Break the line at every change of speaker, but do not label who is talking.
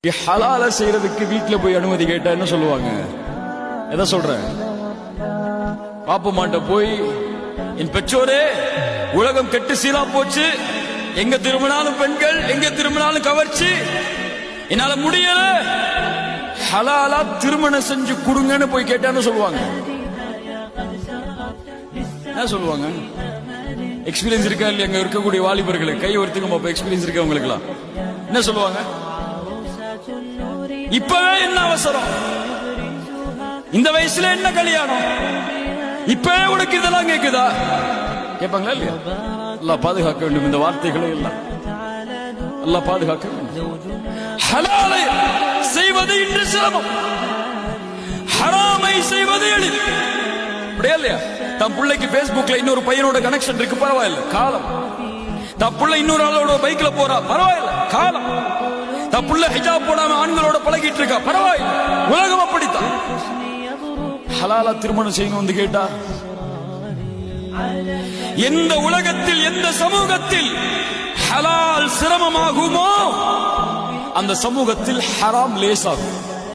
ஹலால செய்யறதுக்கு வீட்டுல போய் அனுமதி கேட்டா என்ன சொல்லுவாங்க? எதை சொல்ற? பாப்பமாட்ட போய் என் பெற்றோரே உலகம் கெட்டு சீரா போச்சு, எங்க திரும்பினாலும் பெண்கள், எங்க திரும்பினாலும் கவர்ச்சி, என்னால முடியல, ஹலாலா திருமணம் செஞ்சு கொடுங்கன்னு போய் கேட்டான்னு சொல்லுவாங்க. என்ன சொல்லுவாங்க? எக்ஸ்பீரியன்ஸ் இருக்கா இல்லையா? அங்க இருக்கக்கூடிய வாலிபர்களுக்கு கை ஒருத்துக்கு எக்ஸ்பீரியன்ஸ் இருக்கா உங்களுக்குலாம்? என்ன சொல்லுவாங்க? இப்பவே என்ன அவசரம், இந்த வயசுல என்ன கல்யாணம், இப்பவே உனக்கு இதெல்லாம் கேக்குதா? கேட்பாங்களா இல்லையா? அல்லாஹ் பாதுகாக்க வேண்டும் இந்த வார்த்தைகளை எல்லாம். அல்லாஹ் பாதுகாக்க வேண்டும். ஹலாலை செய்வது இன்று சிரமம், ஹராமை செய்வது எளிது. அப்படியே இல்லையா? தன் பிள்ளைக்கு பேஸ்புக்ல இன்னொரு பையனோட கனெக்ஷன் இருக்கு, பரவாயில்ல, காலம். தன் பிள்ளை இன்னொரு ஆளோட பைக்ல போறா, பரவாயில்ல, காலம். தன் புள்ள ஹிஜாப் போடாம ஆண்களோட பழகிட்டு இருக்கா, பரவாயில்லை, உலகம் அப்படித்தான். ஹலாலா திருமணம் செய்யணும் வந்து கேட்டா, எந்த உலகத்தில் எந்த சமூகத்தில் ஹலால் சிரமமாகுமோ அந்த சமூகத்தில் ஹராம் லேசாகும்.